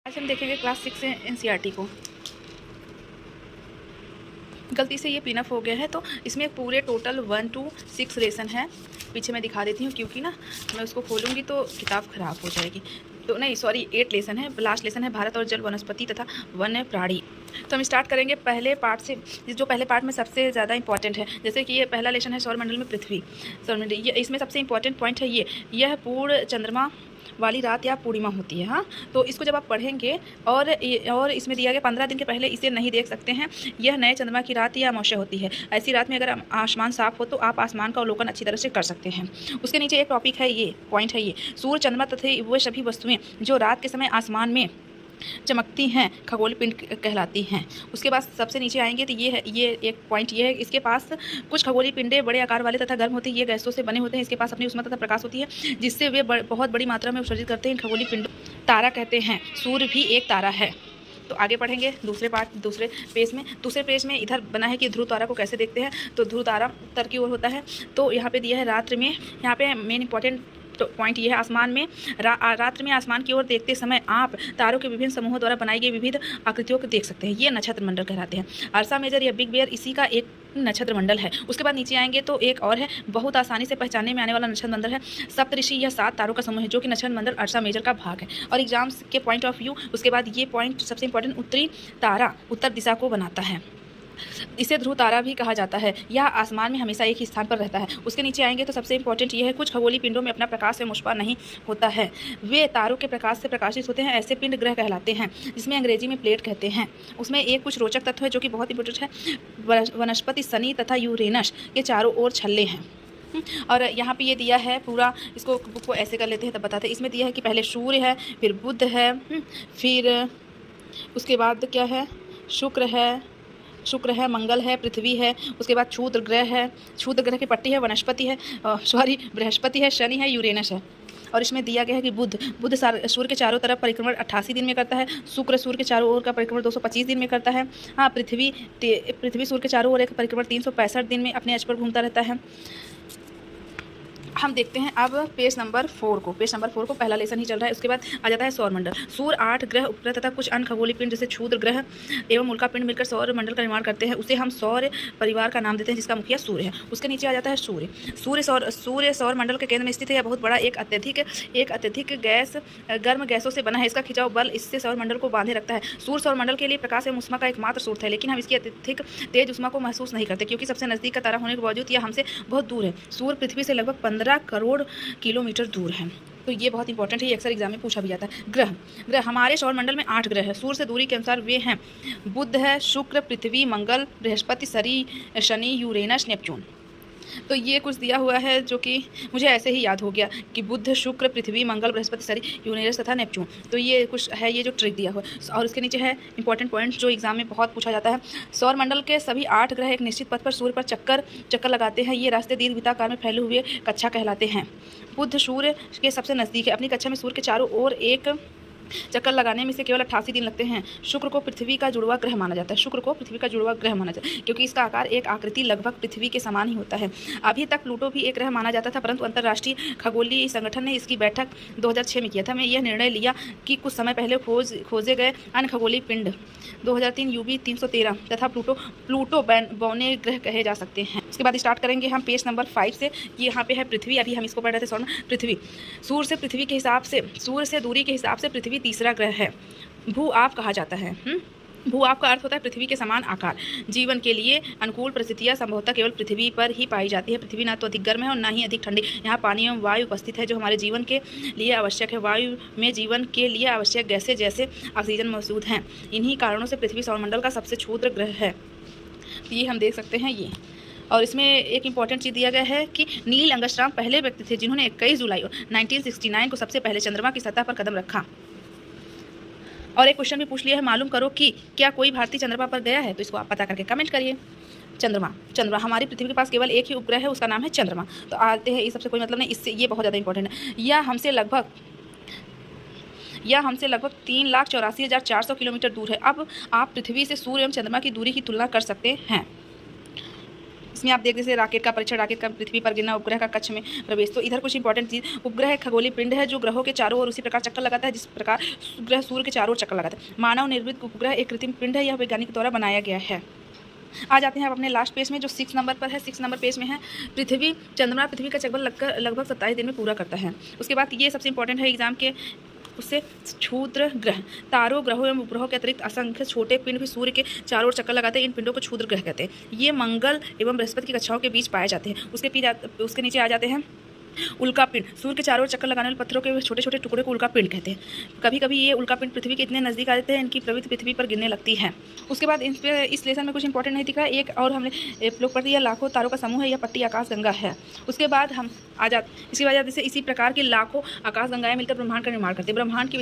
आज हम देखेंगे क्लास 6 से एनसीईआरटी को। गलती से ये पिनअप हो गया है तो इसमें पूरे टोटल 1 to 6 लेसन है। पीछे मैं दिखा देती हूँ क्योंकि ना मैं उसको खोलूँगी तो किताब ख़राब हो जाएगी। तो नहीं सॉरी 8 लेसन है। लास्ट लेसन है भारत और जल, वनस्पति तथा वन्य प्राणी। तो हम स्टार्ट करेंगे पहले पार्ट से, जो पहले पार्ट में सबसे ज़्यादा इंपॉर्टेंट है। जैसे कि ये पहला लेसन है सौरमंडल में पृथ्वी। सौरमंडल ये इसमें सबसे इंपॉर्टेंट पॉइंट है यह पूर्ण चंद्रमा वाली रात या पूर्णिमा होती है। हाँ, तो इसको जब आप पढ़ेंगे और इसमें दिया गया 15 दिन के पहले इसे नहीं देख सकते हैं। यह नए चंद्रमा की रात या अमावस्या होती है। ऐसी रात में अगर आसमान साफ हो तो आप आसमान का अवलोकन अच्छी तरह से कर सकते हैं। उसके नीचे एक टॉपिक है, ये पॉइंट है, ये सूर्य, चंद्रमा तथा वह सभी वस्तुएं जो रात के समय आसमान में चमकती हैं खगोलीय पिंड कहलाती हैं। उसके बाद सबसे नीचे आएंगे तो ये है, ये एक पॉइंट ये है, इसके पास कुछ खगोलीय पिंडे बड़े आकार वाले तथा गर्म होते हैं। ये गैसों से बने होते हैं। इसके पास अपनी उष्मा तथा प्रकाश होती है जिससे वे बहुत बड़ी मात्रा में उत्सर्जित करते हैं। खगोलीय पिंड तारा कहते हैं। सूर्य भी एक तारा है। तो आगे पढ़ेंगे दूसरे पेज में इधर बना है कि ध्रुव तारा को कैसे देखते हैं। तो ध्रुव तारा उत्तर की ओर होता है। तो यहाँ पे दिया है रात्रि में, यहाँ पे मेन इंपॉर्टेंट तो पॉइंट ये है, आसमान में रात्रि में आसमान की ओर देखते समय आप तारों के विभिन्न समूहों द्वारा बनाई गई विविध आकृतियों को देख सकते हैं। ये नक्षत्र मंडल कहलाते हैं। अर्सा मेजर या बिग बेयर इसी का एक नक्षत्र मंडल है। उसके बाद नीचे आएंगे तो एक और है, बहुत आसानी से पहचानने में आने वाला नक्षत्र मंडल है सप्तऋषि या 7 तारों का समूह है, जो कि नक्षत्र मंडल अर्सा मेजर का भाग है। और एग्जाम्स के पॉइंट ऑफ व्यू उसके बाद ये पॉइंट सबसे इंपॉर्टेंट, उत्तरी तारा उत्तर दिशा को बनाता है। इसे ध्रुव तारा भी कहा जाता है। यह आसमान में हमेशा एक ही स्थान पर रहता है। उसके नीचे आएंगे तो सबसे इंपॉर्टेंट ये है, कुछ खगोलीय पिंडों में अपना प्रकाश से मुश्बा नहीं होता है। वे तारों के प्रकाश से प्रकाशित होते हैं। ऐसे पिंड ग्रह कहलाते हैं, जिसमें अंग्रेजी में प्लेट कहते हैं। उसमें एक कुछ रोचक तत्व है जो कि बहुत इंपॉर्टेंट है। वनस्पति, शनि तथा यूरेनस के चारों ओर छल्ले हैं। और यहाँ पे ये दिया है पूरा, इसको बुक को ऐसे कर लेते हैं तब बताते हैं। इसमें दिया है कि पहले सूर्य है, फिर बुध है, फिर उसके बाद क्या है, शुक्र है, मंगल है, पृथ्वी है। उसके बाद क्षुद्र ग्रह है, क्षुद्र ग्रह की पट्टी है, वनस्पति है, बृहस्पति है, शनि है, यूरेनस है। और इसमें दिया गया है कि बुध सूर्य के चारों तरफ परिक्रमण 88 दिन में करता है। शुक्र सूर्य के चारों ओर का परिक्रमण 225 दिन में करता है। हाँ, पृथ्वी सूर्य के चारों ओर एक परिक्रमण 365 दिन में अपने अक्ष पर घूमता रहता है। हम देखते हैं अब पेज नंबर 4 को। पहला लेसन ही चल रहा है। उसके बाद आ जाता है सौरमंडल। सूर्य, 8 ग्रह, उपग्रह तथा कुछ अन्य खगोलीय पिंड जैसे क्षुद्र ग्रह एवं उल्का पिंड मिलकर सौर मंडल का निर्माण करते हैं। उसे हम सौर परिवार का नाम देते हैं, जिसका मुखिया सूर्य है। उसके नीचे आ जाता है सूर्य सौर मंडल के केंद्र में स्थित है। यह बहुत बड़ा एक अत्यधिक गर्म गैसों से बना है। इसका खिंचाव बल इससे सौर मंडल को बांधे रखता है। सूर्य सौर मंडल के लिए प्रकाश एवं उष्मा का एकमात्र स्रोत है, लेकिन हम इसकी अत्यधिक तेज उष्मा को महसूस नहीं करते, क्योंकि सबसे नजदीक का तारा होने के बावजूद यह हमसे बहुत दूर है। सूर्य पृथ्वी से लगभग 15 करोड़ किलोमीटर दूर है। तो ये बहुत इंपॉर्टेंट है, ये अक्सर एग्जाम में पूछा भी जाता है। ग्रह हमारे सौरमंडल में 8 ग्रह है। सूर्य से दूरी के अनुसार वे हैं, बुध है, शुक्र, पृथ्वी, मंगल, बृहस्पति, शनि, यूरेनस, नेपच्यून। तो ये कुछ दिया हुआ है जो कि मुझे ऐसे ही याद हो गया कि बुध, शुक्र, पृथ्वी, मंगल, बृहस्पति, शनि, यूरेनस तथा नेपच्यून। तो ये कुछ है, ये जो ट्रिक दिया हुआ है। और उसके नीचे है इंपॉर्टेंट पॉइंट जो एग्जाम में बहुत पूछा जाता है। सौरमंडल के सभी 8 ग्रह एक निश्चित पथ पर सूर्य पर चक्कर लगाते हैं। ये रास्ते दीर्घवृत्ताकार में फैले हुए कक्षा कहलाते हैं। बुध सूर्य के सबसे नज़दीक है। अपनी कक्षा में सूर्य के चारों ओर एक चक्कर लगाने में से केवल 88 दिन लगते हैं। शुक्र को पृथ्वी का जुड़वा ग्रह माना जाता है, क्योंकि इसका आकार एक आकृति लगभग पृथ्वी के समान ही होता है। अभी तक प्लूटो भी एक ग्रह माना जाता था, परंतु अंतर्राष्ट्रीय खगोलीय संगठन ने इसकी बैठक 2006 में किया था। मैं यह निर्णय लिया कि कुछ समय पहले खोजे गए अन्य खगोलीय पिंड 2003 UB 313 तथा प्लूटो बौने ग्रह कहे जा सकते हैं। उसके बाद स्टार्ट करेंगे हम पेज नंबर 5 से। यहाँ पे है पृथ्वी। अभी हम इसको पढ़ रहे थे पृथ्वी। सूर्य से दूरी के हिसाब से पृथ्वी तीसरा ग्रह है। भू आप कहा जाता है। भू आप का अर्थ होता है पृथ्वी के समान आकार। जीवन के लिए अनुकूल परिस्थितियां संभवतः केवल पृथ्वी पर ही पाई जाती है। पृथ्वी ना तो अधिक गर्म है और ना ही अधिक ठंडी। यहाँ पानी एवं वायु उपस्थित है, जो हमारे जीवन के लिए आवश्यक है। वायु में जीवन के लिए आवश्यक गैसें जैसे ऑक्सीजन मौजूद हैं। इन्हीं कारणों से पृथ्वी सौरमंडल का सबसे क्षुद्र ग्रह है। ये हम देख सकते हैं ये। और इसमें एक इंपॉर्टेंट चीज़ दिया गया है कि नील आर्मस्ट्रांग पहले व्यक्ति थे जिन्होंने 21 जुलाई 1969 को सबसे पहले चंद्रमा की सतह पर कदम रखा। और एक क्वेश्चन भी पूछ लिया है, मालूम करो कि क्या कोई भारतीय चंद्रमा पर गया है। तो इसको आप पता करके कमेंट करिए। चंद्रमा हमारी पृथ्वी के पास केवल एक ही उपग्रह है, उसका नाम है चंद्रमा। तो आते हैं, ये सबसे कोई मतलब नहीं, इससे ये बहुत ज़्यादा इंपॉर्टेंट है। यह हमसे लगभग 3,84,400 किलोमीटर दूर है। अब आप पृथ्वी से सूर्य एवं चंद्रमा की दूरी की तुलना कर सकते हैं। इसमें आप देख जैसे रॉकेट का परीक्षण, रॉकेट का पृथ्वी पर गिरना, उपग्रह का कक्ष में प्रवेश। तो इधर कुछ इंपॉर्टेंट चीज़, उपग्रह एक खगोलीय पिंड है जो ग्रहों के चारों ओर उसी प्रकार चक्कर लगाता है जिस प्रकार ग्रह सूर्य के चारों ओर चक्कर लगाता है। मानव निर्मित उपग्रह एक कृत्रिम पिंड है, यह वैज्ञानिक द्वारा बनाया गया है। आ जाते हैं आप अपने लास्ट पेज में जो 6 नंबर पर है। 6 नंबर पेज में है पृथ्वी, चंद्रमा पृथ्वी का चक्कर लगभग 27 दिन में पूरा करता है। उसके बाद ये सबसे इंपॉर्टेंट है एग्जाम के, उससे क्षुद्र ग्रह, तारों ग्रहों एवं उपग्रहों के अतिरिक्त असंख्य छोटे पिंड भी सूर्य के चारों ओर चक्कर लगाते हैं। इन पिंडों को क्षुद्र ग्रह कहते हैं। ये मंगल एवं बृहस्पति की कक्षाओं के बीच पाए जाते हैं। उसके नीचे आ जाते हैं उल्का पिंड, सूर्य के चारों ओर चक्कर लगाने वाले पत्थरों के छोटे छोटे टुकड़े को उल्का पिंड कहते हैं। कभी कभी ये उल्का पिंड पृथ्वी के इतने नज़दीक आ जाते हैं इनकी प्रवृत्ति पृथ्वी पर गिरने लगती है। उसके बाद इस लेसन में कुछ इंपॉर्टेंट नहीं दिख रहा है। एक और हमने लोग पढ़ दिया, लाखों तारों का समूह है, यह पट्टी आकाश गंगा है। उसके बाद हम इसके बाद जैसे इसी प्रकार की लाखों आकाश गंगाएं मिलकर ब्रह्मांड का निर्माण करते हैं। ब्रह्मांड की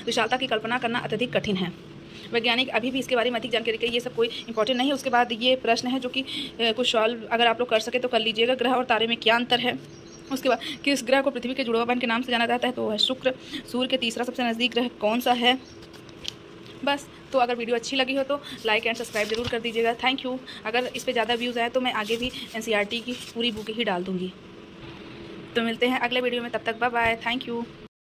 विशालता की कल्पना करना अत्यधिक कठिन है। वैज्ञानिक अभी भी इसके बारे में अधिक जानकारी के, ये सब कोई इंपॉर्टेंट नहीं है। उसके बाद ये प्रश्न है जो कि कुछ सवाल अगर आप लोग कर सके तो कर लीजिएगा। ग्रह और तारे में क्या अंतर है। उसके बाद किस ग्रह को पृथ्वी के जुड़वापन के नाम से जाना जाता है, तो वह है शुक्र। सूर्य के तीसरा सबसे नज़दीक ग्रह कौन सा है। बस, तो अगर वीडियो अच्छी लगी हो तो लाइक एंड सब्सक्राइब जरूर कर दीजिएगा। Thank you. अगर इस पर ज़्यादा व्यूज़ आए तो मैं आगे भी NCERT की पूरी बुक ही डाल दूँगी। तो मिलते हैं अगले वीडियो में, तब तक बाय बाय, थैंक यू।